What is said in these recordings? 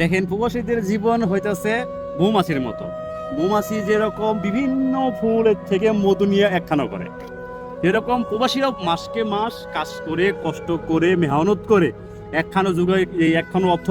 দেখেন, প্রবাসীদের জীবন হইতেছে মৌমাছির মতো। মৌমাছি যেরকম বিভিন্ন ফুলের থেকে মধু নিয়ে একখানা করে, এরকম প্রবাসীরাও মাসকে মাস কাজ করে, কষ্ট করে, মেহনত করে একখানো যুগে এই একখানো অর্থ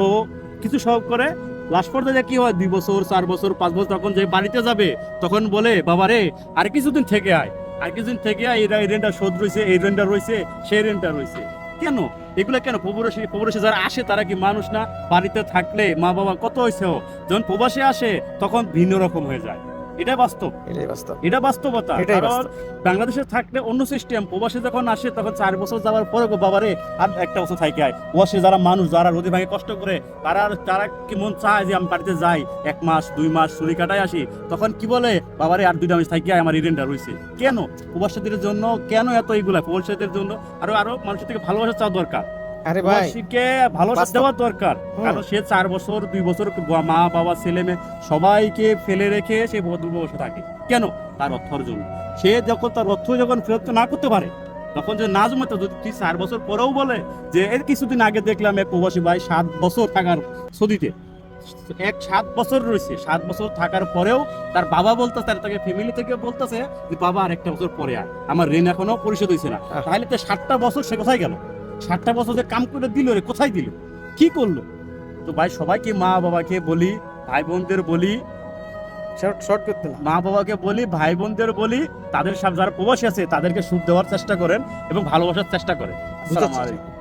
কিছু সব করে। লাস্ট পর্যায়ে কি হয়, 2 বছর 4 বছর 5 বছর তখন যে বাড়িতে যাবে তখন বলে, বাবা রে আর কিছুদিন থেকে আয়, আর কিছুদিন থেকে আয়, এই রেন্টটা শোধ রয়েছে, এই রেন্টটা রয়েছে, সেই রেন্টটা রয়েছে। কেন এগুলো কেন? প্রবাসী যারা আসে তারা কি মানুষ না? বাড়িতে থাকলে মা বাবা কত হয়েছে, যখন প্রবাসী আসে তখন ভিন্ন রকম হয়ে যায়। এটা বাস্তব, এটা বাস্তবতা। কারণ বাংলাদেশে থাকলে অন্য সিস্টেম, প্রবাসী যখন আসে তখন 4 বছর যাওয়ার পরে বাবারে আর 1টা বছর থাকে আয়। প্রবাসী যারা মানুষ, যারা রোদে ভাঙে কষ্ট করে, তারা কি মন চায় যে আমি বাড়িতে যাই 1 মাস 2 মাস ছুরি কাটায় আসি, তখন কি বলে, বাবারে আর 2টা মাস থাকি আয়, আমার রেন্টটা রয়েছে। কেন? প্রবাসীদের জন্য কেন এত এইগুলা? প্রবাসীদের জন্য আরো মানুষের থেকে ভালোবাসা চাওয়া দরকার। আরে ভাই, প্রবাসীকে ভালোবাসা দেওয়া দরকার। কারণ সে 4 বছর 2 বছর মা বাবা ছেলে মেয়ে সবাইকে ফেলে রেখে সে বসে থাকে। কেন? তার অর্থের জন্য। সে যখন তার অর্থ যখন ফেরত না করতে পারে, তখন যে না জমে, যদি 4 বছর পরেও বলে যে এর কিছুদিন আগে দেখলাম এক প্রবাসী ভাই 7 বছর থাকার সৌদিতে, 7 বছর রয়েছে, 7 বছর থাকার পরেও তার বাবা বলতেছে, তাকে ফ্যামিলি থেকে বলতেছে যে বাবা আর 1টা বছর পরে আয়, আমার ঋণ এখনো পরিশোধ হয়েছে না। তাহলে তো 7টা বছর সে কোথায় গেল? 7টা বছর যে কাম করে দিল রে, কোথায় দিল, কি করলো? তো ভাই সবাইকে, মা বাবাকে বলি, ভাই বোনদের বলি, শর্ট করতে না, মা বাবাকে বলি, ভাই বোনদের বলি, তাদের সাথে যারা প্রবাসী আছে তাদেরকে সুখ দেওয়ার চেষ্টা করেন এবং ভালোবাসার চেষ্টা করেন। আসসালামু আলাইকুম।